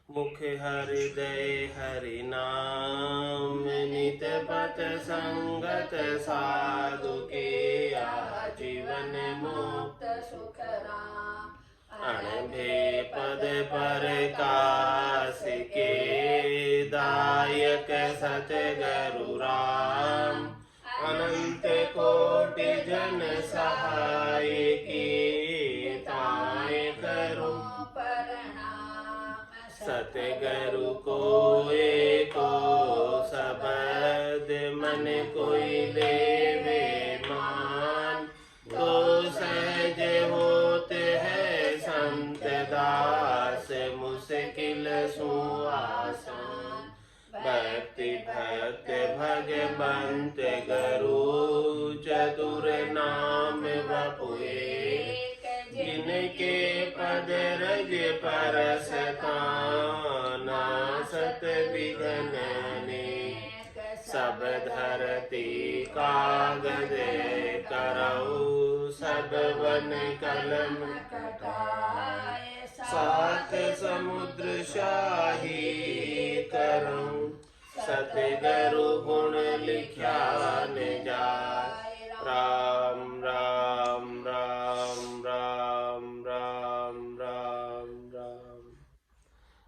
मुख हृदय हरि नाम, नित पथ संगत साधु के आजीवन मुक्त सुख राम। अणभे पद पर कास के दायक सतगुरु राम। अनंत कोटि जन सहाय की ताय करो प्रणाम। सतगुरु को एको शब्द मन कोई लेवे मान। तो सहज होते है संत दास, मुश्किल सु आसान। भक्ति भक्त भगवंत गुरु, चतुर नाम बपुए। जिनके पद रज परस ताना, सत विघ्न अनेक। सब धरती कागज करऊ, सब वन कलम कटाए। सात समुद्र शाही करऊं, सतगुरु गुण लिख्या न जाय। राम राम राम राम राम राम राम।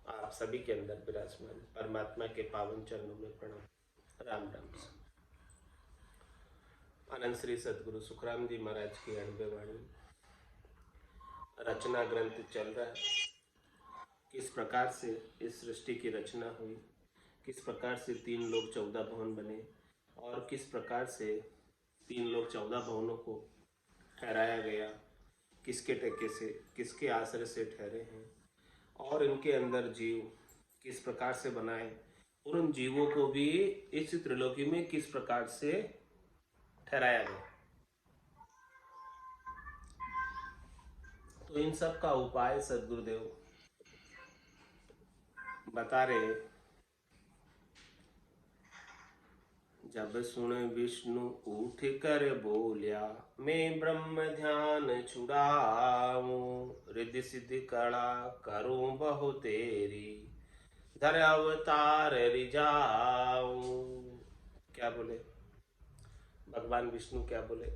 आप सभी के अंदर विराजमान परमात्मा के पावन चरणों में प्रणाम। राम राम। आनंद श्री सदगुरु सुखराम जी महाराज की अणबेवाणी रचना ग्रंथ चल रहा है। किस प्रकार से इस सृष्टि की रचना हुई, किस प्रकार से 3 लोक 14 भवन बने, और किस प्रकार से 3 लोक 14 भवनों को ठहराया गया, किसके टके से, किसके आश्रय से ठहरे हैं, और इनके अंदर जीव किस प्रकार से बनाए, और उन जीवों को भी इस त्रिलोकी में किस प्रकार से ठहराया गया। तो इन सब का उपाय सदगुरुदेव बता रहे। जब सुन विष्णु उठ कर बोलिया, मैं ब्रह्म ध्यान छुड़ाऊं। रिद्धि सिद्धि कड़ा करूं बहु तेरी, धर अवतार रिजाऊं। क्या बोले भगवान विष्णु? क्या बोले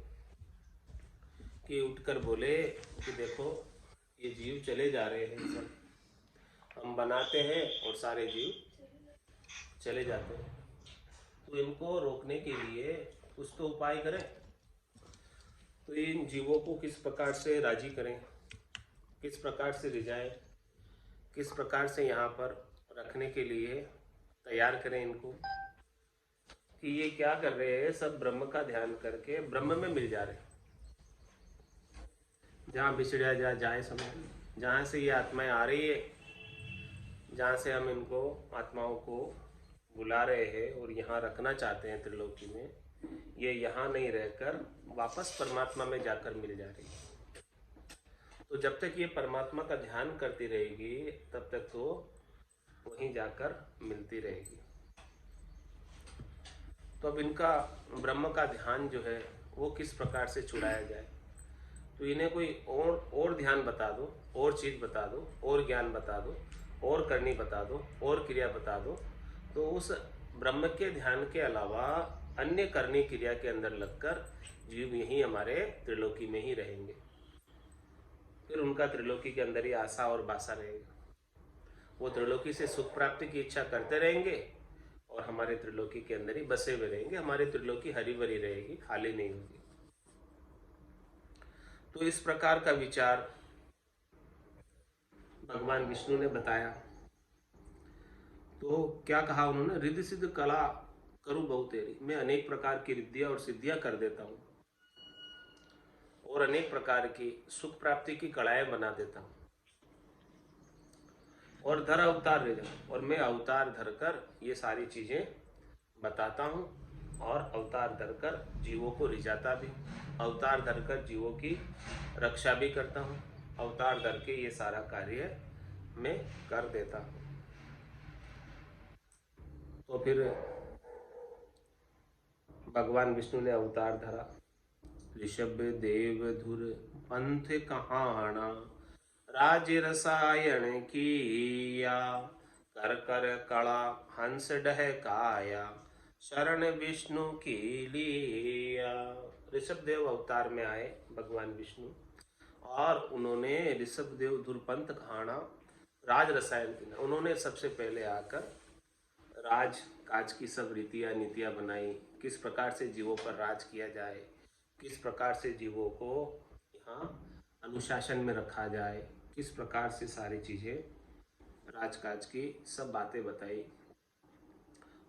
कि उठकर बोले कि देखो ये जीव चले जा रहे हैं, सब हम बनाते हैं और सारे जीव चले जाते हैं। तो इनको रोकने के लिए कुछ तो उपाय करें। तो इन जीवों को किस प्रकार से राजी करें, किस प्रकार से रिझाएं, किस प्रकार से यहाँ पर रखने के लिए तैयार करें इनको, कि ये क्या कर रहे हैं, सब ब्रह्म का ध्यान करके ब्रह्म में मिल जा रहे हैं। जहाँ बिछड़ा जाए समय, जहाँ से ये आत्माएं आ रही है, जहाँ से हम इनको आत्माओं को बुला रहे हैं और यहाँ रखना चाहते हैं त्रिलोकी में, ये यहाँ नहीं रहकर वापस परमात्मा में जाकर मिल जा रही है। तो जब तक ये परमात्मा का ध्यान करती रहेगी तब तक तो वहीं जाकर मिलती रहेगी। तो अब इनका ब्रह्म का ध्यान जो है वो किस प्रकार से छुड़ाया जाए। तो इन्हें कोई और ध्यान बता दो, और चीज़ बता दो, और ज्ञान बता दो, और करनी बता दो, और क्रिया बता दो। तो उस ब्रह्म के ध्यान के अलावा अन्य करनी क्रिया के अंदर लगकर जीव यहीं हमारे त्रिलोकी में ही रहेंगे। फिर उनका त्रिलोकी के अंदर ही आशा और बासा रहेगा। वो त्रिलोकी से सुख प्राप्ति की इच्छा करते रहेंगे और हमारे त्रिलोकी के अंदर ही बसे हुए रहेंगे। हमारी त्रिलोकी हरी भरी रहेगी, खाली नहीं होगी। तो इस प्रकार का विचार भगवान विष्णु ने बताया। तो क्या कहा उन्होंने? रिद्धि सिद्ध कला करूं बहु तेरी, मैं अनेक प्रकार की रिद्धियां और सिद्धियां कर देता हूं, और अनेक प्रकार की सुख प्राप्ति की कलाएं बना देता हूं, और धर अवतार ले जाऊं, और मैं अवतार धरकर ये सारी चीजें बताता हूं, और अवतार धरकर जीवों को रिझाता भी, अवतार धरकर जीवों की रक्षा भी करता हूं, अवतार धर के ये सारा कार्य मैं कर देता हूं। तो फिर भगवान विष्णु ने अवतार धरा। ऋषभ देव धुर पंथ कहाना, राज रसायन किया, कर कर कड़ा हंस डहकाया, शरण विष्णु की लिया। ऋषभ देव अवतार में आए भगवान विष्णु, और उन्होंने ऋषभ देव धुरपंथ खाना राज रसायन पीना। उन्होंने सबसे पहले आकर राज काज की सब रीतियाँ नीतियाँ बनाई, किस प्रकार से जीवों पर राज किया जाए, किस प्रकार से जीवों को यहाँ अनुशासन में रखा जाए, किस प्रकार से सारी चीज़ें राजकाज की सब बातें बताई।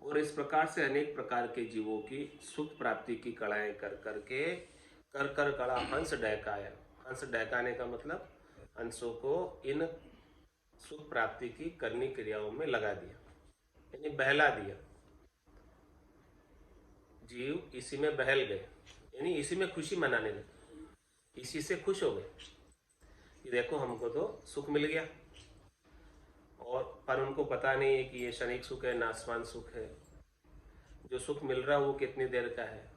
और इस प्रकार से अनेक प्रकार के जीवों की सुख प्राप्ति की कड़ाएं कर कर कड़ा हंस डहकाया। हंस डहकाने का मतलब हंसों को इन सुख प्राप्ति की करनी क्रियाओं में लगा दिया, यानी बहला दिया। जीव इसी में बहल गए, यानी इसी में खुशी मनाने लगे, इसी से खुश हो गए कि देखो हमको तो सुख मिल गया। और पर उनको पता नहीं है कि ये क्षणिक सुख है, नाशवान सुख है। जो सुख मिल रहा है वो कितनी देर का है,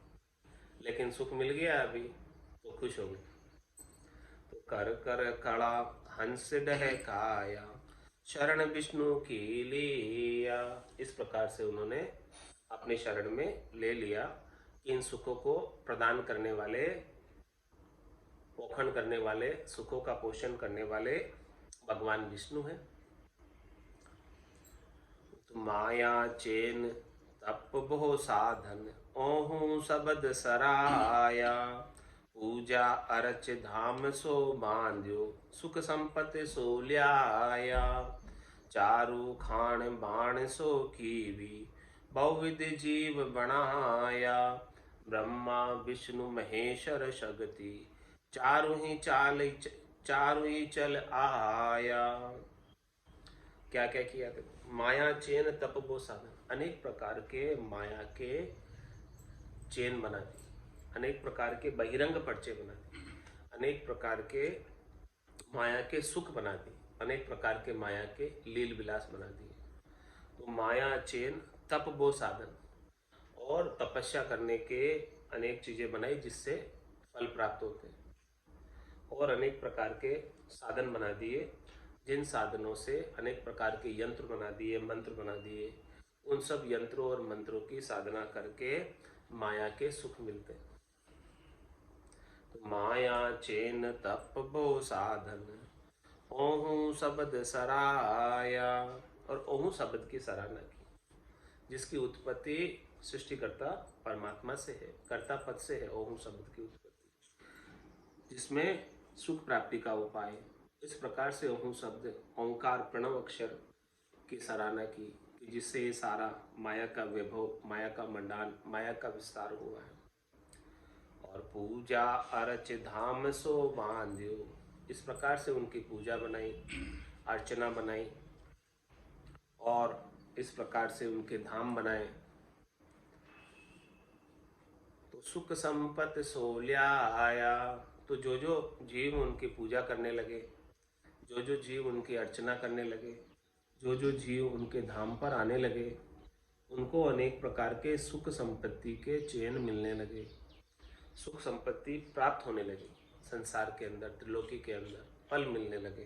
लेकिन सुख मिल गया अभी तो खुश हो गए। तो कर कर कड़ा हंस डहकाया, शरण विष्णु की लिया। इस प्रकार से उन्होंने अपने शरण में ले लिया कि इन सुखों को प्रदान करने वाले, पोषण करने वाले, सुखों का पोषण करने वाले भगवान विष्णु हैं। तो माया चेन तप बहु साधन, ओहू सबद सराया। पूजा अरच धाम सो बांध्यो, सुख संपत्ति सो ल्याया। चारु खान बाण सो कीवी, बहुविध जीव बनाया। ब्रह्मा विष्णु महेश्वर शक्ति, चारु ही चल आया। क्या क्या किया? माया चेन तप वो साधन, अनेक प्रकार के माया के चेन बना दी, अनेक प्रकार के बहिरंग पर्चे बना दिए, अनेक प्रकार के माया के सुख बना दिए, अनेक प्रकार के माया के लील विलास बना दिए। तो माया चेन तप वो साधन, और तपस्या करने के अनेक चीजें बनाई जिससे फल प्राप्त होते हैं। और अनेक प्रकार के साधन बना दिए, जिन साधनों से अनेक प्रकार के यंत्र बना दिए, मंत्र बना दिए। उन सब यंत्रों और मंत्रों की साधना करके माया के सुख मिलते हैं। तो माया चेन तप बो साधन, ओहू शब्द सराया। और ओहू शब्द की सराहना की, जिसकी उत्पत्ति सृष्टिकर्ता परमात्मा से है, कर्ता पद से है। ओहू शब्द की उत्पत्ति जिसमें सुख प्राप्ति का उपाय। इस प्रकार से ओहू शब्द ओंकार प्रणव अक्षर की सराहना की कि जिससे ये सारा माया का वैभव, माया का मंडान, माया का विस्तार हुआ है। और पूजा अर्च धाम सो बांध्यो, इस प्रकार से उनकी पूजा बनाई, अर्चना बनाई, और इस प्रकार से उनके धाम बनाए। तो सुख संपत्ति सो ल्याया। तो जो जो जीव उनकी पूजा करने लगे, जो जो जीव उनकी अर्चना करने लगे, जो जो जीव उनके धाम पर आने लगे, उनको अनेक प्रकार के सुख संपत्ति के चैन मिलने लगे, सुख संपत्ति प्राप्त होने लगी। संसार के अंदर, त्रिलोकी के अंदर फल मिलने लगे।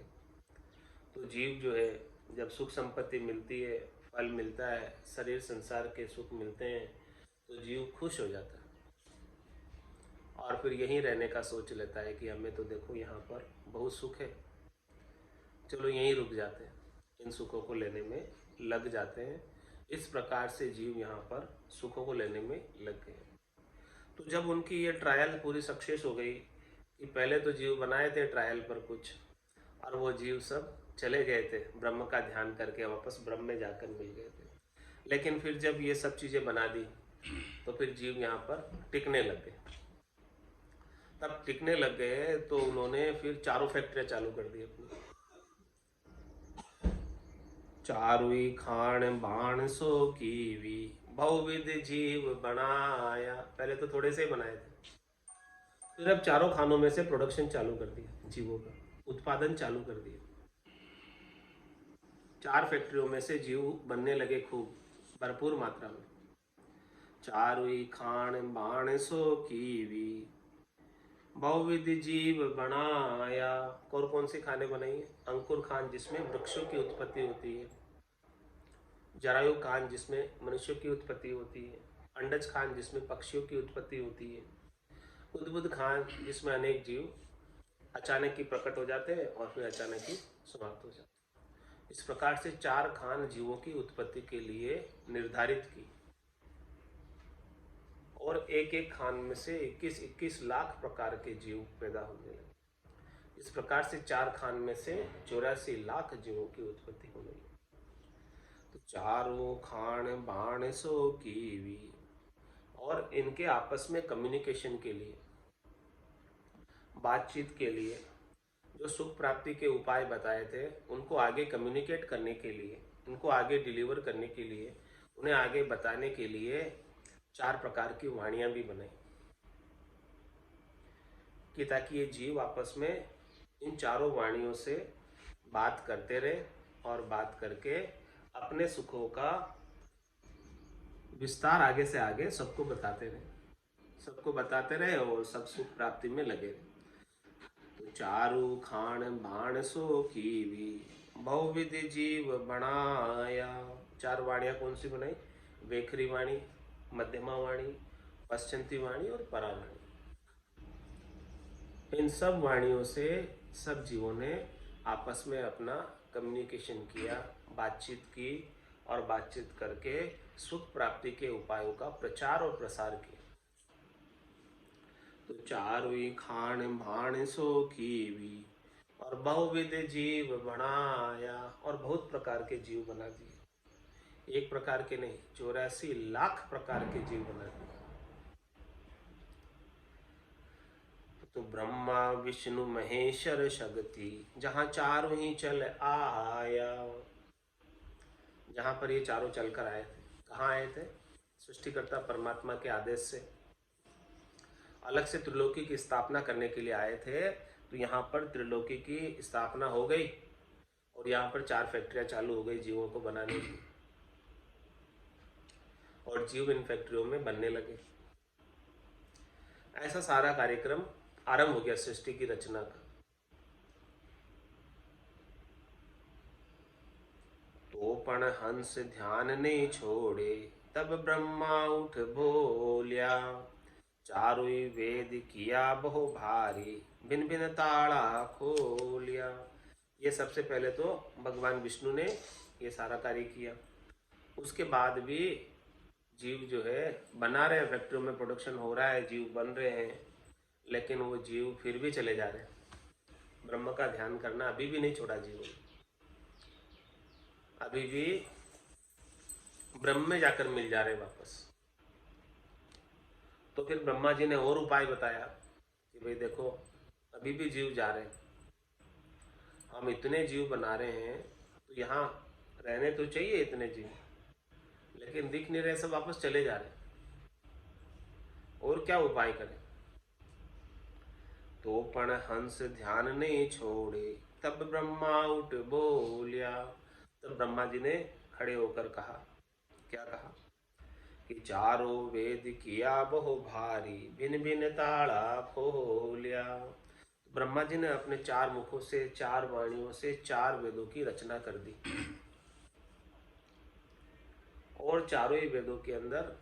तो जीव जो है, जब सुख संपत्ति मिलती है, फल मिलता है, शरीर संसार के सुख मिलते हैं, तो जीव खुश हो जाता है और फिर यहीं रहने का सोच लेता है कि हमें तो देखो यहाँ पर बहुत सुख है, चलो यहीं रुक जाते हैं, इन सुखों को लेने में लग जाते हैं। इस प्रकार से जीव यहाँ पर सुखों को लेने में लग गए। तो जब उनकी ये ट्रायल पूरी सक्सेस हो गई कि पहले तो जीव बनाए थे ट्रायल पर कुछ, और वो जीव सब चले गए थे ब्रह्म का ध्यान करके, वापस ब्रह्म में जाकर मिल गए थे। लेकिन फिर जब ये सब चीज़ें बना दी तो फिर जीव यहाँ पर टिकने लग गए। तब टिकने लग गए तो उन्होंने फिर चारों फैक्ट्रियाँ चालू कर दी अपनी। चारुई खान बाण सो कीवी, बहुविध जीव बनाया। पहले तो थोड़े से ही बनाए थे, फिर अब चारों खानों में से प्रोडक्शन चालू कर दिया, जीवों का उत्पादन चालू कर दिया। 4 फैक्ट्रियों में से जीव बनने लगे खूब भरपूर मात्रा में। चारुई खान बाण सो कीवी, बहुविध जीव बनाया। कौन कौन सी खाने बनाई है? अंकुर खान, जिसमें वृक्षों की उत्पत्ति होती है, जरायु खान जिसमें मनुष्यों की उत्पत्ति होती है, अंडज खान जिसमें पक्षियों की उत्पत्ति होती है, उद्बुद्ध खान जिसमें अनेक जीव अचानक ही प्रकट हो जाते हैं और फिर अचानक ही समाप्त हो जाते हैं। इस प्रकार से 4 खान जीवों की उत्पत्ति के लिए निर्धारित की और एक एक खान में से 21-21 लाख प्रकार के जीव पैदा होने लगे। इस प्रकार से 4 खान में से 84 लाख जीवों की उत्पत्ति होने लगी। तो चारों खान बाण सो कीवी, और इनके आपस में कम्युनिकेशन के लिए, बातचीत के लिए जो सुख प्राप्ति के उपाय बताए थे, उनको आगे कम्युनिकेट करने के लिए, उनको आगे डिलीवर करने के लिए, उन्हें आगे बताने के लिए 4 प्रकार की वाणियां भी बनाई कि ताकि ये जीव आपस में इन चारों वाणियों से बात करते रहे और बात करके अपने सुखों का विस्तार आगे से आगे सबको बताते रहे और सब सुख प्राप्ति में लगे रहे। तो चारु खान बाण सो कीवी, बहुविध जीव बनाया। 4 वाणियां कौन सी बनाई? वेखरी वाणी, मध्यमा वाणी, पश्चंती वाणी और परावाणी। इन सब वाणियों से सब जीवों ने आपस में अपना कम्युनिकेशन किया, बातचीत की और बातचीत करके सुख प्राप्ति के उपायों का प्रचार और प्रसार किया। तो चारुई खान भाण सो कीवी, और बहुविध जीव बनाया, और बहुत प्रकार के जीव बना दिए। एक प्रकार के नहीं, 84 लाख प्रकार के जीव बना दिए। तो ब्रह्मा विष्णु महेश्वर शक्ति, जहां चारों ही चल आया। जहां पर ये चारों चलकर आए थे, कहाँ आए थे? सृष्टिकर्ता परमात्मा के आदेश से अलग से त्रिलोकी की स्थापना करने के लिए आए थे। तो यहाँ पर त्रिलोकी की स्थापना हो गई और यहाँ पर 4 फैक्ट्रियां चालू हो गई जीवों को बनाने की, और जीव इन फैक्ट्रियों में बनने लगे। ऐसा सारा कार्यक्रम आरंभ हो गया सृष्टि की रचना का। तो पण हंस ध्यान नहीं छोड़े, तब ब्रह्मा उठ बोलिया। चारों वेद किया बहु भारी, भिन्न भिन्न ताड़ा खोलिया। ये सबसे पहले तो भगवान विष्णु ने ये सारा कार्य किया। उसके बाद भी जीव जो है बना रहे हैं, फैक्ट्रियों में प्रोडक्शन हो रहा है, जीव बन रहे हैं, लेकिन वो जीव फिर भी चले जा रहे हैं। ब्रह्म का ध्यान करना अभी भी नहीं छोड़ा जीवों ने, अभी भी ब्रह्म में जाकर मिल जा रहे वापस। तो फिर ब्रह्मा जी ने और उपाय बताया कि भाई देखो, अभी भी जीव जा रहे हैं, हम इतने जीव बना रहे हैं, तो यहाँ रहने तो चाहिए इतने जीव, लेकिन दिख नहीं रहे, सब वापस चले जा रहे हैं, और क्या उपाय करें? तो पण हंस ध्यान नहीं छोड़े, तब ब्रह्मा उठ बोलिया। तब ब्रह्मा जी ने खड़े होकर कहा, क्या कहा? कि चारों वेद किया बहु भारी, भिन्न भिन्न ताड़ा खोलिया। ब्रह्मा जी ने अपने 4 मुखों से, 4 वाणियों से 4 वेदों की रचना कर दी, और चारों ही वेदों के अंदर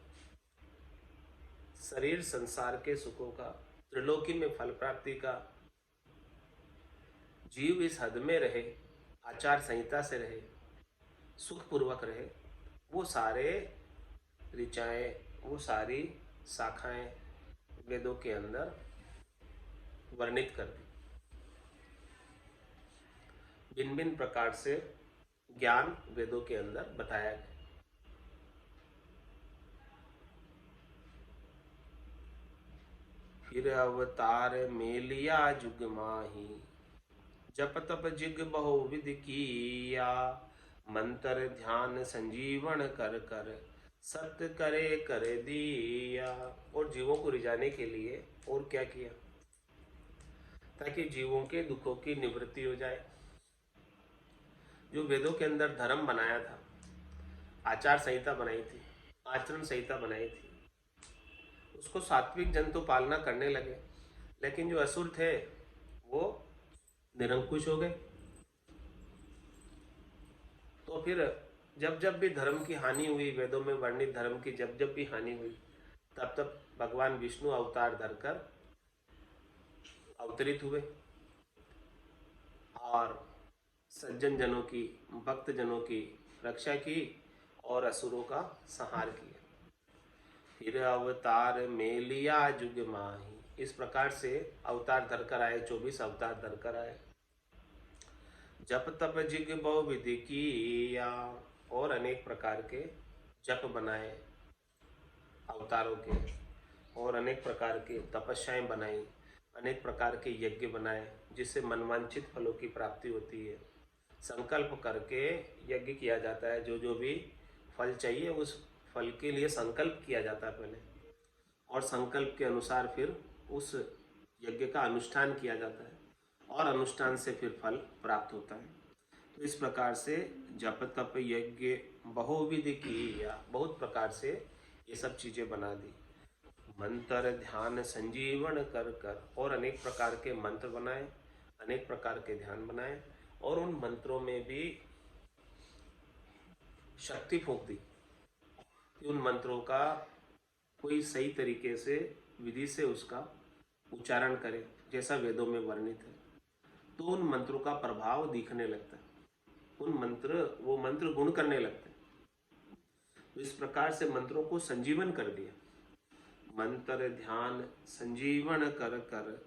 शरीर संसार के सुखों का, त्रिलोकी में फल प्राप्ति का, जीव इस हद में रहे, आचार संहिता से रहे, सुख पूर्वक रहे, वो सारे ऋचाएं, वो सारी शाखाएं वेदों के अंदर वर्णित कर दी। भिन्न भिन्न प्रकार से ज्ञान वेदों के अंदर बताया गया। फिर अवतार मेलिया जुग माही, जप तप जिग बहुविध किया। मंत्र ध्यान संजीवन कर कर, सत्य करे कर दिया। और जीवों को रिझाने के लिए और क्या किया? ताकि जीवों के दुखों की निवृत्ति हो जाए। जो वेदों के अंदर धर्म बनाया था, आचार संहिता बनाई थी, आचरण संहिता बनाई थी, उसको सात्विक जन तो पालना करने लगे, लेकिन जो असुर थे वो निरंकुश हो गए। तो फिर जब जब भी धर्म की हानि हुई, वेदों में वर्णित धर्म की जब जब भी हानि हुई, तब तब भगवान विष्णु अवतार धरकर अवतरित हुए और सज्जन जनों की, भक्त जनों की रक्षा की और असुरों का संहार किया। फिर अवतार में लिया जुग माही, इस प्रकार से अवतार धरकर आए, 24 अवतार धरकर आए। जप तप जिग बहु विधि किया, और अनेक प्रकार के जप बनाए अवतारों के, और अनेक प्रकार की तपस्याएं बनाई, अनेक प्रकार के यज्ञ बनाए जिससे मनवांछित फलों की प्राप्ति होती है। संकल्प करके यज्ञ किया जाता है, जो जो भी फल चाहिए उस फल के लिए संकल्प किया जाता है पहले, और संकल्प के अनुसार फिर उस यज्ञ का अनुष्ठान किया जाता है, और अनुष्ठान से फिर फल प्राप्त होता है। तो इस प्रकार से जप तप यज्ञ बहुविधि किया, बहुत प्रकार से ये सब चीजें बना दी। मंत्र ध्यान संजीवन कर कर, और अनेक प्रकार के मंत्र बनाए, अनेक प्रकार के ध्यान बनाए, और उन मंत्रों में भी शक्ति फूंक दी कि उन मंत्रों का कोई सही तरीके से विधि से उसका उच्चारण करे जैसा वेदों में वर्णित है, तो उन मंत्रों का प्रभाव दिखने लगता है, वो मंत्र गुण करने लगते हैं। तो इस प्रकार से मंत्रों को संजीवन कर दिया। मंत्र ध्यान संजीवन कर कर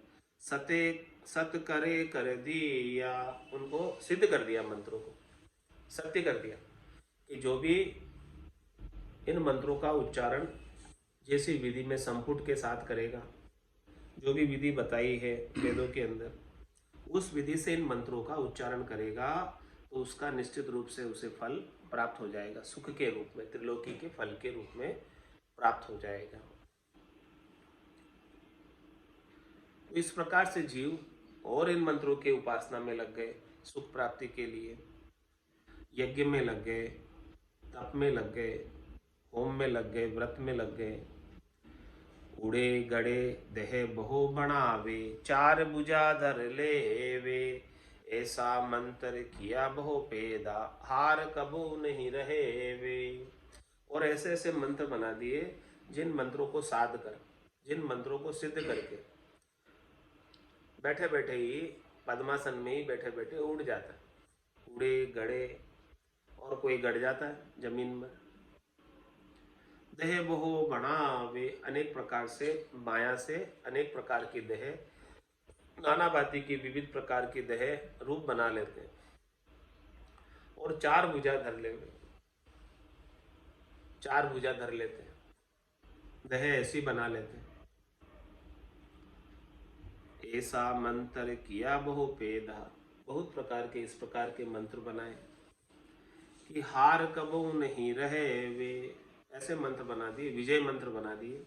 सते सत करे कर दिया, उनको सिद्ध कर दिया, मंत्रों को सत्य कर दिया कि जो भी इन मंत्रों का उच्चारण जैसी विधि में संपुट के साथ करेगा, जो भी विधि बताई है वेदों के अंदर, उस विधि से इन मंत्रों का उच्चारण करेगा तो उसका निश्चित रूप से उसे फल प्राप्त हो जाएगा, सुख के रूप में, त्रिलोकी के फल के रूप में प्राप्त हो जाएगा। तो इस प्रकार से जीव और इन मंत्रों के उपासना में लग गए, सुख प्राप्ति के लिए यज्ञ में लग गए, तप में लग गए, होम में लग गए, व्रत में लग गए। उड़े गड़े देह बहु बनावे, चार भुजा धर लेवे, ऐसा मंत्र किया बहु पेदा, हार कबू नहीं रहे वे। और ऐसे ऐसे मंत्र बना दिए जिन मंत्रों को साध कर, जिन मंत्रों को सिद्ध करके बैठे बैठे ही, पद्मासन में ही बैठे बैठे उड़ जाता है। उड़े गड़े, और कोई गड़ जाता है जमीन में। देह बहु बनावे, अनेक प्रकार से माया से अनेक प्रकार की देह, नाना भांति की विविध प्रकार की देह रूप बना लेते हैं, और चार भुजा धर लेते, चार भुजा धर लेते हैं, देह ऐसी बना लेते हैं। ऐसा मंत्र किया बहु पेदा, बहुत प्रकार के इस प्रकार के मंत्र बनाए कि हार कबू नहीं रहे वे। ऐसे मंत्र बना दिए, विजय मंत्र बना दिए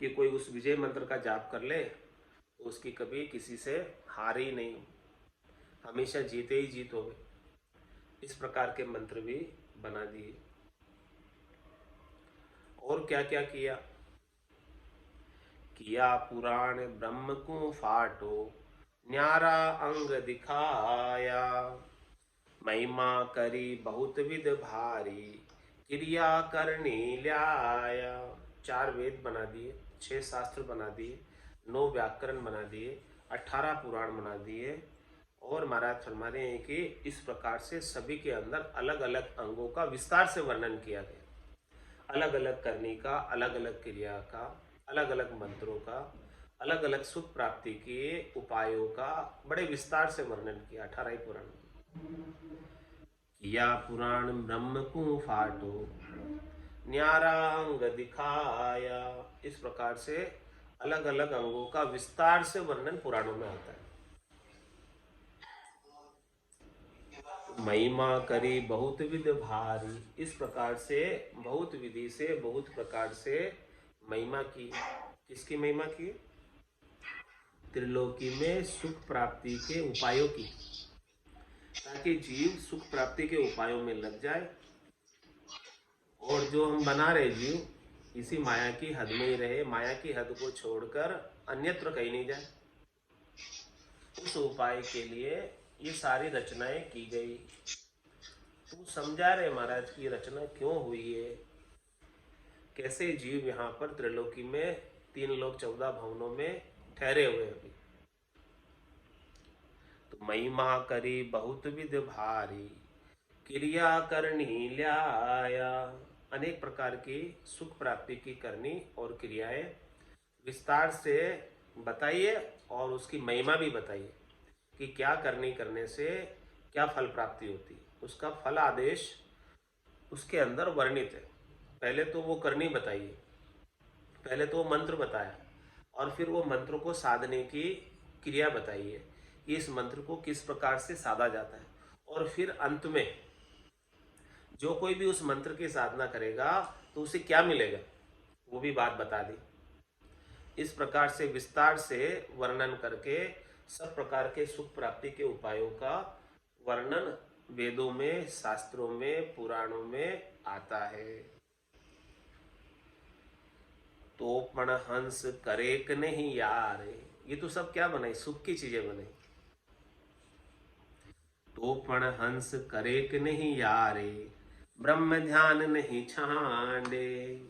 कि कोई उस विजय मंत्र का जाप कर ले तो उसकी कभी किसी से हार ही नहीं, हमेशा जीते ही जीत होवे। इस प्रकार के मंत्र भी बना दिए। और क्या क्या किया? किया पुराण ब्रह्म को फाटो, न्यारा अंग दिखाया, महिमा करी बहुत विध भारी, क्रिया करनी ल्याया। 4 वेद बना दिए, 6 शास्त्र बना दिए, 9 व्याकरण बना दिए, 18 पुराण बना दिए, और महाराज फरमा रहे हैं कि इस प्रकार से सभी के अंदर अलग अलग अंगों का विस्तार से वर्णन किया गया, अलग अलग करने का, अलग अलग क्रिया का, अलग अलग मंत्रों का, अलग अलग सुख प्राप्ति के उपायों का बड़े विस्तार से वर्णन किया 18 ही पुराण। किया पुराण ब्रह्म को फाटो, न्यारा अंग दिखाया। इस प्रकार से अलग अलग अंगों का विस्तार से वर्णन पुराणों में आता है। महिमा करी बहुत विध भारी, इस प्रकार से बहुत विधि से, बहुत प्रकार से महिमा की। किसकी महिमा की? त्रिलोकी में सुख प्राप्ति के उपायों की, ताकि जीव सुख प्राप्ति के उपायों में लग जाए, और जो हम बना रहे जीव इसी माया की हद में ही रहे, माया की हद को छोड़कर अन्यत्र कहीं नहीं जाए। उस उपाय के लिए ये सारी रचनाएं की गई। तो समझा रहे महाराज की रचना क्यों हुई है, कैसे जीव यहाँ पर त्रिलोकी में 3 लोक 14 भवनों में ठहरे हुए अभी। तो महिमा करी बहुत विध भारी, क्रिया करनी ल्याया। अनेक प्रकार की सुख प्राप्ति की करनी और क्रियाएं विस्तार से बताइए और उसकी महिमा भी बताइए कि क्या करनी करने से क्या फल प्राप्ति होती, उसका फल आदेश उसके अंदर वर्णित है। पहले तो वो करनी बताइए, पहले तो वो मंत्र बताया और फिर वो मंत्रों को साधने की क्रिया बताइए, इस मंत्र को किस प्रकार से साधा जाता है। और फिर अंत में जो कोई भी उस मंत्र की साधना करेगा तो उसे क्या मिलेगा वो भी बात बता दी। इस प्रकार से विस्तार से वर्णन करके सब प्रकार के सुख प्राप्ति के उपायों का वर्णन वेदों में, शास्त्रों में, पुराणों में आता है। तो पण हंस करे कि नहीं यार, ये तो सब क्या बनाई, सुख की चीजें बनाई। तो पण हंस करे कि नहीं यारे, ब्रह्म ध्यान नहीं छांडे।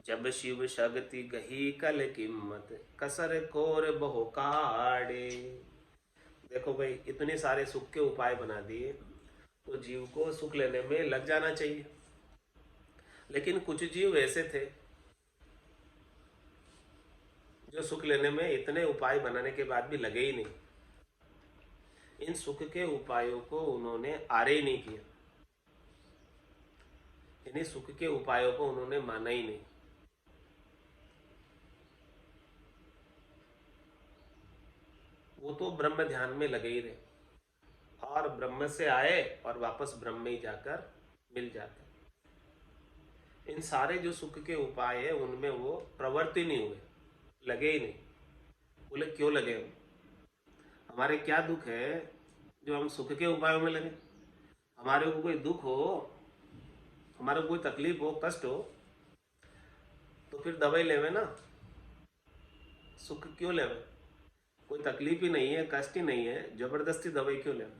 जब शिव शक्ति गही कल किम्मत, कसर कोर बहु काड़े। देखो भाई, इतने सारे सुख के उपाय बना दिए तो जीव को सुख लेने में लग जाना चाहिए। लेकिन कुछ जीव ऐसे थे जो सुख लेने में इतने उपाय बनाने के बाद भी लगे ही नहीं। इन सुख के उपायों को उन्होंने आरे ही नहीं किया, यानी सुख के उपायों को उन्होंने माना ही नहीं। वो तो ब्रह्म ध्यान में लगे ही रहे और ब्रह्म से आए और वापस ब्रह्म में ही जाकर मिल जाते। इन सारे जो सुख के उपाय है उनमें वो प्रवृत्ति नहीं हुए, लगे ही नहीं। बोले क्यों लगे हम, हमारे क्या दुख है जो हम सुख के उपायों में लगे। हमारे को कोई दुख हो, हमारे को कोई तकलीफ हो, कष्ट हो तो फिर दवाई लेवे ना, सुख क्यों लेवे। कोई तकलीफ ही नहीं है, कष्ट ही नहीं है, जबरदस्ती दवाई क्यों लेवे।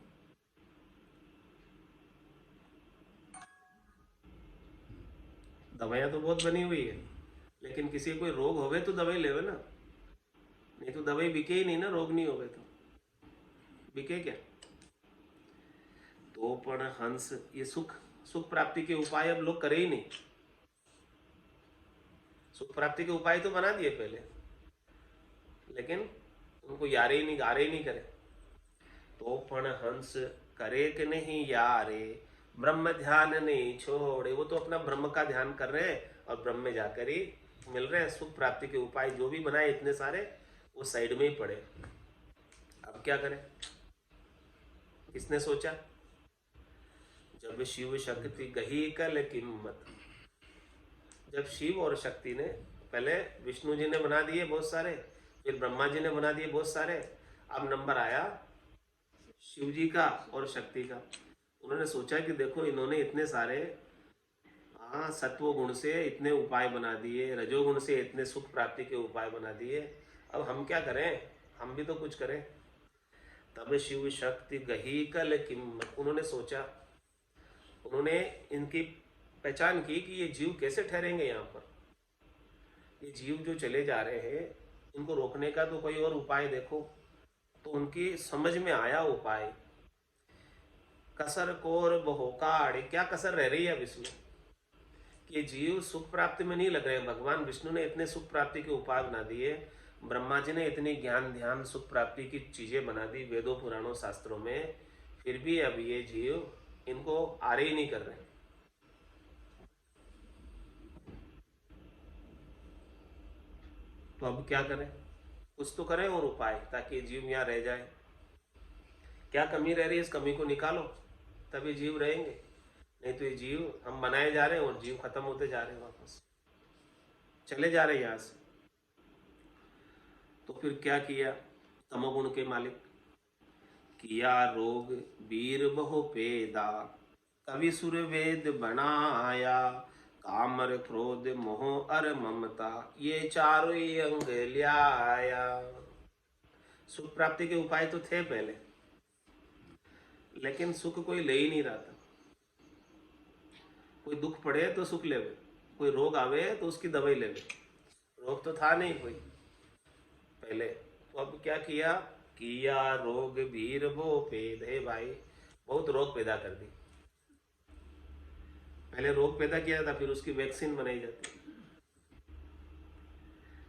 दवाइयाँ तो बहुत बनी हुई है, लेकिन किसी को कोई रोग होवे तो दवाई लेवे ना, नहीं तो दवाई बिके ही नहीं ना, रोग नहीं होवे तो बिके क्या। तो पण हंस, ये सुख सुख प्राप्ति के उपाय अब लोग करे ही नहीं। सुख प्राप्ति के उपाय तो बना दिए पहले, लेकिन उनको यारे ही नहीं, गारे ही नहीं करे। तो पण हंस करे कि नहीं यारे, ब्रह्म ध्यान नहीं छोड़े। वो तो अपना ब्रह्म का ध्यान कर रहे हैं और ब्रह्म में जाकर ही मिल रहे हैं। सुख प्राप्ति के उपाय जो भी बनाए इतने सारे, वो साइड में ही पड़े। अब क्या करें, किसने सोचा। जब शिव शक्ति गही कल किम्मत, जब शिव और शक्ति ने, पहले विष्णु जी ने बना दिए बहुत सारे, फिर ब्रह्मा जी ने बना दिए बहुत सारे, अब नंबर आया शिव जी का और शक्ति का। उन्होंने सोचा कि देखो इन्होंने इतने सारे, हाँ, सत्व गुण से इतने उपाय बना दिए, रजोगुण से इतने सुख प्राप्ति के उपाय बना दिए, अब हम क्या करें, हम भी तो कुछ करें। तब शिव शक्ति गही कल किम्मत, उन्होंने सोचा, उन्होंने इनकी पहचान की कि ये जीव कैसे ठहरेंगे यहाँ पर। ये जीव जो चले जा रहे हैं इनको रोकने का तो कोई और उपाय देखो। तो उनकी समझ में आया उपाय, कसर कोर बहुकाड़। क्या कसर रह रही है अब इसमें कि जीव सुख प्राप्ति में नहीं लग रहे हैं। भगवान विष्णु ने इतने सुख प्राप्ति के उपाय बना दिए, ब्रह्मा जी ने इतनी ज्ञान ध्यान सुख प्राप्ति की चीजें बना दी वेदों पुराणों शास्त्रों में, फिर भी अब ये जीव इनको आरे ही नहीं कर रहे। तो अब क्या करें, कुछ तो करें और उपाय, ताकि जीव यहाँ रह जाए। क्या कमी रह रही है, इस कमी को निकालो तभी जीव रहेंगे, नहीं तो ये जीव हम बनाए जा रहे हैं और जीव खत्म होते जा रहे हैं, वापस चले जा रहे हैं यहाँ से। तो फिर क्या किया तमोगुण के मालिक, किया रोग वीर बहु पेदा, कवि सुर वेद बनाया, कामर क्रोध मोह अर ममता, ये चारों ही अंग लियाया। सुख प्राप्ति के उपाय तो थे पहले, लेकिन सुख कोई ले ही नहीं रहा था। कोई दुख पड़े तो सुख ले, कोई रोग आवे तो उसकी दवाई ले। रोग तो था नहीं कोई पहले, तो अब क्या किया, किया रोग भीर वो पेद। हे भाई, बहुत रोग पैदा कर दी। पहले रोग पैदा किया था, फिर उसकी वैक्सीन बनाई जाती,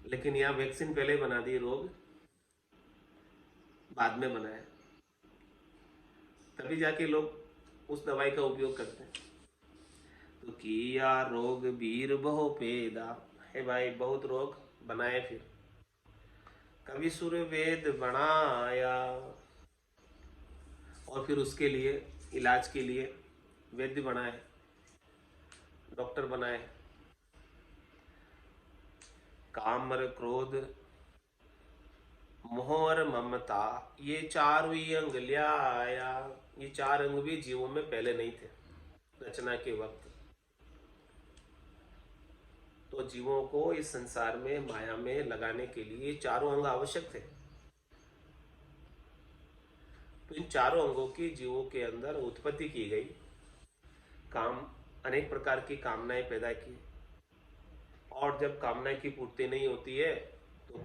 लेकिन यहाँ वैक्सीन पहले बना दी, रोग बाद में बनाया, तभी जाके लोग उस दवाई का उपयोग करते हैं। तो किया रोग वीर बहु पेदा, है भाई, बहुत रोग बनाए। फिर कवि सुर वेद बनाया, और फिर उसके लिए इलाज के लिए वैद्य बनाए, डॉक्टर बनाए। कामर क्रोध मोह और ममता, ये चारों ही अंग लिया आया। ये चार अंग भी जीवों में पहले नहीं थे रचना के वक्त। तो जीवों को इस संसार में माया में लगाने के लिए चारों अंग आवश्यक थे। तो इन चारों अंगों की जीवों के अंदर उत्पत्ति की गई। काम, अनेक प्रकार की कामनाएं पैदा की, और जब कामनाएं की पूर्ति नहीं होती है तो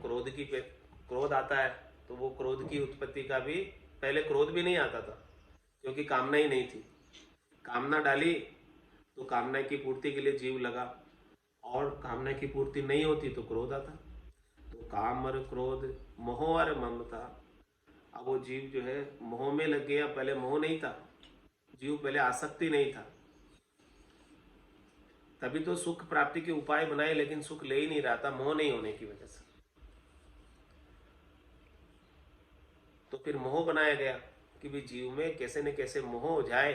क्रोध आता है। तो वो क्रोध की उत्पत्ति का भी, पहले क्रोध भी नहीं आता था क्योंकि कामना ही नहीं थी। कामना डाली तो कामना की पूर्ति के लिए जीव लगा, और कामना की पूर्ति नहीं होती तो क्रोध आता। तो काम और क्रोध मोह और ममता, अब वो जीव जो है मोह में लग गया। पहले मोह नहीं था, जीव पहले आसक्ति नहीं था, तभी तो सुख प्राप्ति के उपाय बनाए, लेकिन सुख ले ही नहीं रहा था मोह नहीं होने की वजह से। तो फिर मोह बनाया गया कि भी जीव में कैसे न कैसे मोह हो जाए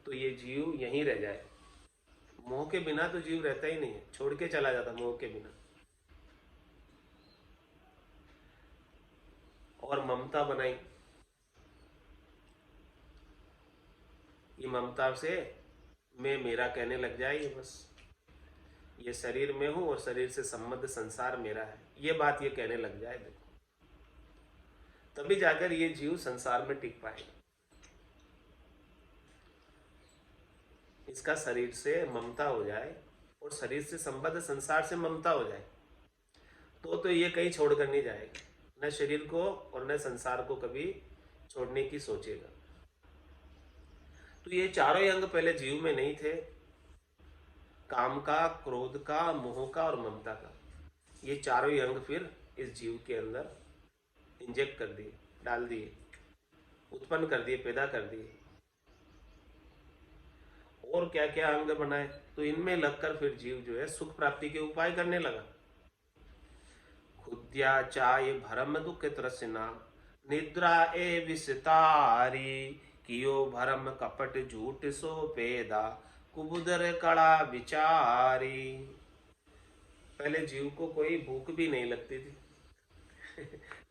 तो ये जीव यहीं रह जाए। मोह के बिना तो जीव रहता ही नहीं है, छोड़ के चला जाता मोह के बिना। और ममता बनाई, ये ममता से मैं मेरा कहने लग जाए, ये बस ये शरीर में हूं और शरीर से संबद्ध संसार मेरा है, ये बात ये कहने लग जाए। देखो, तभी जाकर ये जीव संसार में टिक पाएगा। इसका शरीर से ममता हो जाए और शरीर से संबद्ध संसार से ममता हो जाए तो ये कहीं छोड़कर नहीं जाएगा, न शरीर को और न संसार को कभी छोड़ने की सोचेगा। तो ये चारों अंग पहले जीव में नहीं थे, काम का, क्रोध का, मोह का और ममता का। ये चारों ही अंग फिर इस जीव के अंदर इंजेक्ट कर दिए, डाल दिए, उत्पन्न कर दिए, पैदा कर दिए। और क्या क्या अंग बनाए, तो इनमें लगकर फिर जीव जो है सुख प्राप्ति के उपाय करने लगा। खुद्या चाय भरम दुख तृष्णा, निद्रा ए विस्तारी, कियो भरम कपट झूठ सो पेदा, कुबुदर कड़ा विचारी। पहले जीव को कोई भूख भी नहीं लगती थी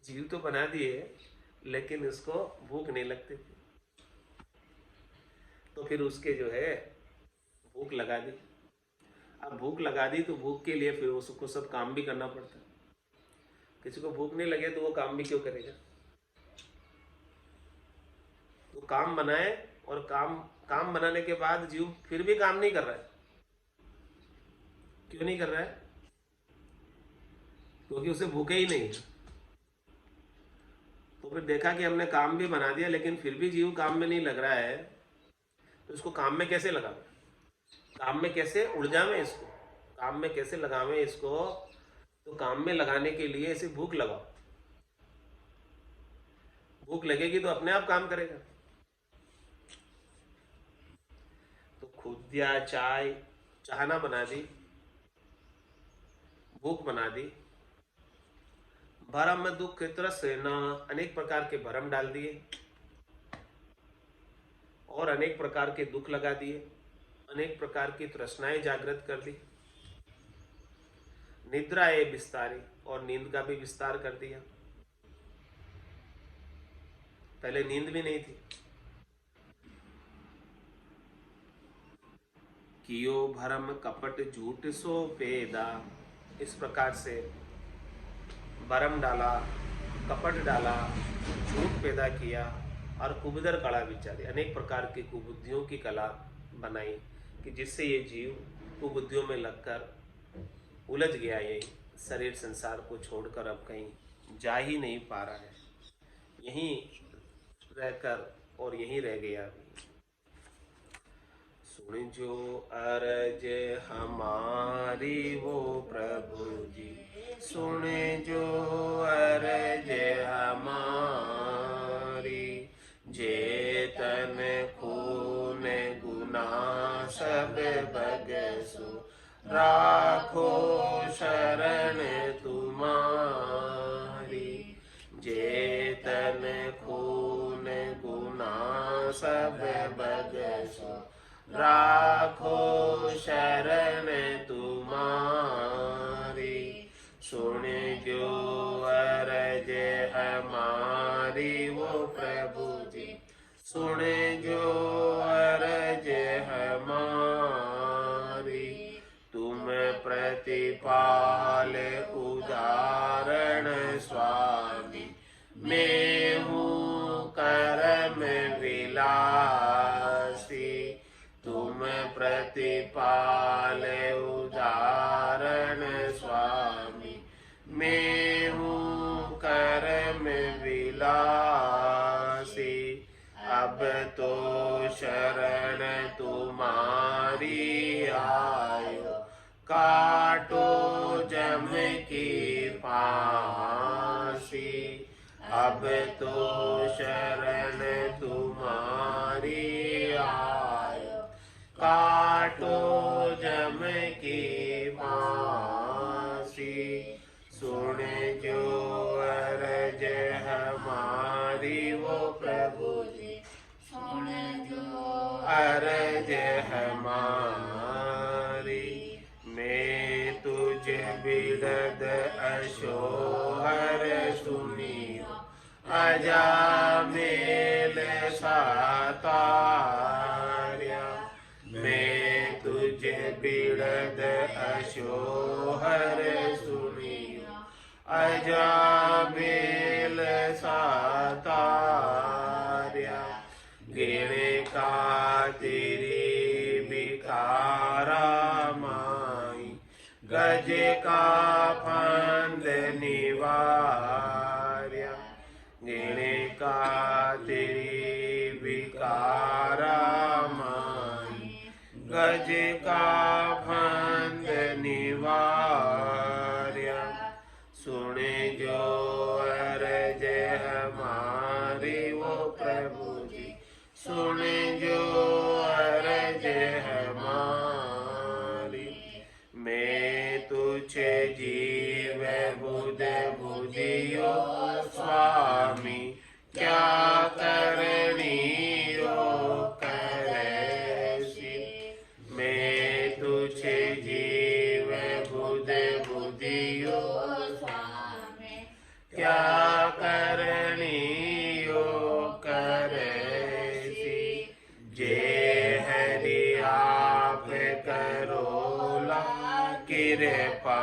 जीव तो बना दिए लेकिन उसको भूख नहीं लगती थी। तो फिर उसके जो है भूख लगा दी। अब भूख लगा दी तो भूख के लिए फिर उसको सब काम भी करना पड़ता है। किसी को भूख नहीं लगे तो वो काम भी क्यों करेगा। तो काम बनाए, और काम बनाने के बाद जीव फिर भी काम नहीं कर रहा है। क्यों नहीं कर रहा है? क्योंकि उसे भूखे ही नहीं है। तो फिर देखा कि हमने काम भी बना दिया लेकिन फिर भी जीव काम में नहीं लग रहा है, तो इसको काम में कैसे लगावे, काम में कैसे उलझावे, इसको काम में कैसे लगावे इसको। तो काम में लगाने के लिए इसे भूख लगाओ। भूख लगेगी तो अपने आप काम करेगा। तो खुदिया चाय, चाहना बना दी, भूख बना दी। भरम दुख तृष्णा, अनेक प्रकार के भरम डाल दिए और अनेक प्रकार के दुख लगा दिए, अनेक प्रकार की तृष्णाएं जागृत कर दी। निद्रा ए विस्तारी, और नींद का भी विस्तार कर दिया। पहले नींद भी नहीं थी। कियो भरम कपट झूठ सो पेदा, इस प्रकार से भरम डाला, कपट डाला, झूठ पैदा किया और कुबुदर कला विचारी, अनेक प्रकार की कुबुद्धियों की कला बनाई कि जिससे ये जीव कुबुद्धियों में लगकर उलझ गया। ये शरीर संसार को छोड़कर अब कहीं जा ही नहीं पा रहा है, यहीं रहकर और यहीं रह गया अभी। सुन जो अरज हमारी वो प्रभु जी, सुन जो अरज हमारी, जेतन खून गुना सब बगसु, राखो शरण तुम्हारी। जेतन खून गुना सब बगसु, राखो शरण तुम्हारी। सुन जो अरज हमारी वो प्रभु जी, सुन जो अरज हमारी। तुम प्रतिपाल उदाहरण स्वामी, मैं हूँ करम विलासी। तुम प्रतिपाल उदाहरण स्वामी, मैं हूँ करम विलासी। अब तो शरण तुम्हारी आयो, काटो जम की फांसी। अब तो शरण तुम्हारी आयो, काटो जम की फांसी। सुन जो अरज हमारी वो प्रभु जी, सुन जो अरज हमारी। मैं तुझ बिरद अशोहर सुनियो, अजामेल सातार्या। मैं तुझ बिरद अशोहर सुनियो, अजामेल सातार्या। गिण का तेरी बिकारा माई, गज का फंद निवार्या। गिण का तेरी बिकारा माई, गज का फंद निवार्या। सुन जो अरज हमारी वो प्रभु जी, सुन जो अरज हमारी। मैं तुझे जीव बुध बुधियो स्वामी, क्या करनियो करैसी। मैं तुझे जीव बुध बुधियो स्वामी, क्या करनियो करैसी। जे हरि आप करोला कृपा,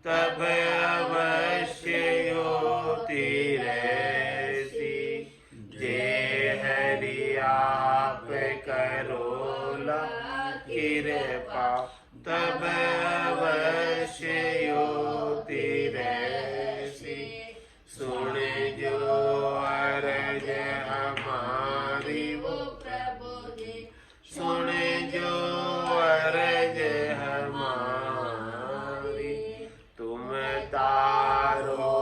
तब अवश्य होती रहसी। जे हरि आप करोला कृपा, तब अवश्य होती रहसी। सुन जो अरज हमारी वो प्रभु जी, सुन जो अरज हमारी। तुम तारो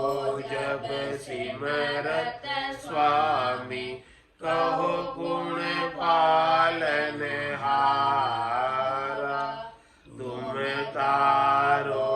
जब सिमरत स्वामी, कहो गुण पालन हारा। तुम तारो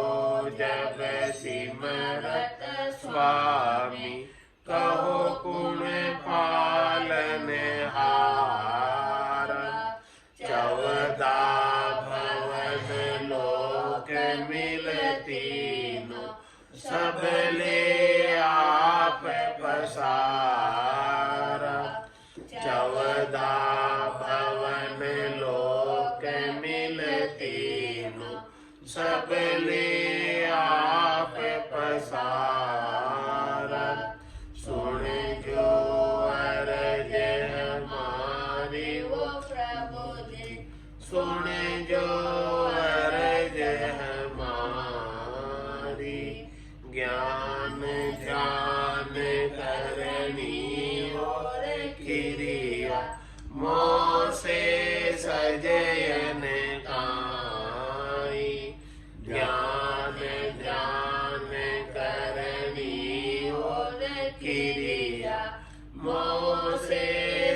सुन जो अरज हमारी, ज्ञान ध्यान करनी और क्रिया, मोह से सजयन काई। ज्ञान ध्यान करनी और क्रिया, मोह से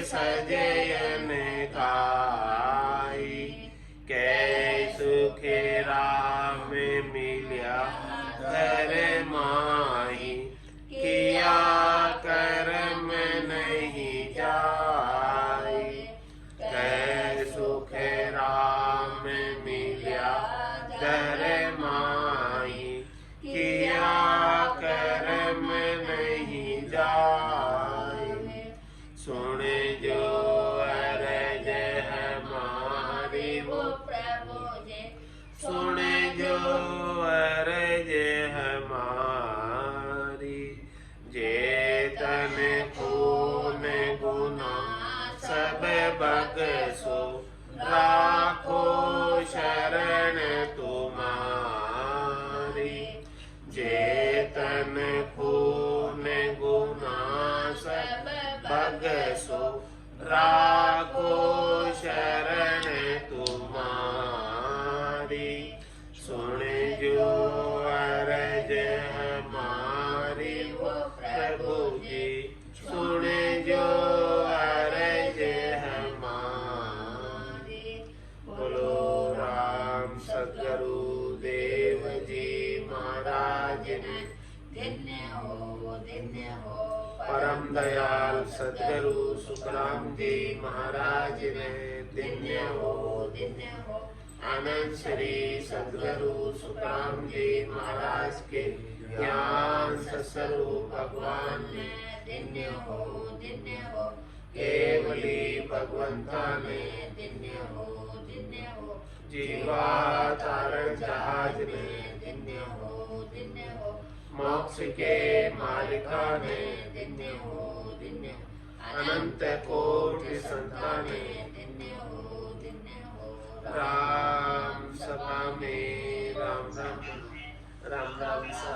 सजयन काई। कै सुखे राम मिल्या घर माही, किया कर्म नहीं जाई। कै सुख राम मिल्या घर माही, किया कर्म नहीं जाई। सुन जो अरज हमारी वो प्रभु जी, सुन जो अरज हमारी। जेतन खून गुना सब बगसो, राखो शरण तुम्हारी। जेतन खून गुना सब बगसो, राखो शरण तुम्हारी। सुन जो अरज हमारी वो प्रभु जी, सुन जो अरज हमारी। बोलो राम सतगुरु देव जी महाराज ने, धन्य हो परम दयाल सतगुरु सुखराम जी महाराज ने, धन्य हो। आनंद श्री सतगुरु सुखराम जी महाराज के ज्ञान सत्स्वरूप भगवान ने, धन्य हो। केवली भगवंता ने, धन्य हो। जीवा तारण जहाज ने, धन्य हो। मोक्ष के मालिका ने, धन्य हो। अनंत कोटि संताने, धन्य हो। राम सभा में राम राम सा, राम राम सा।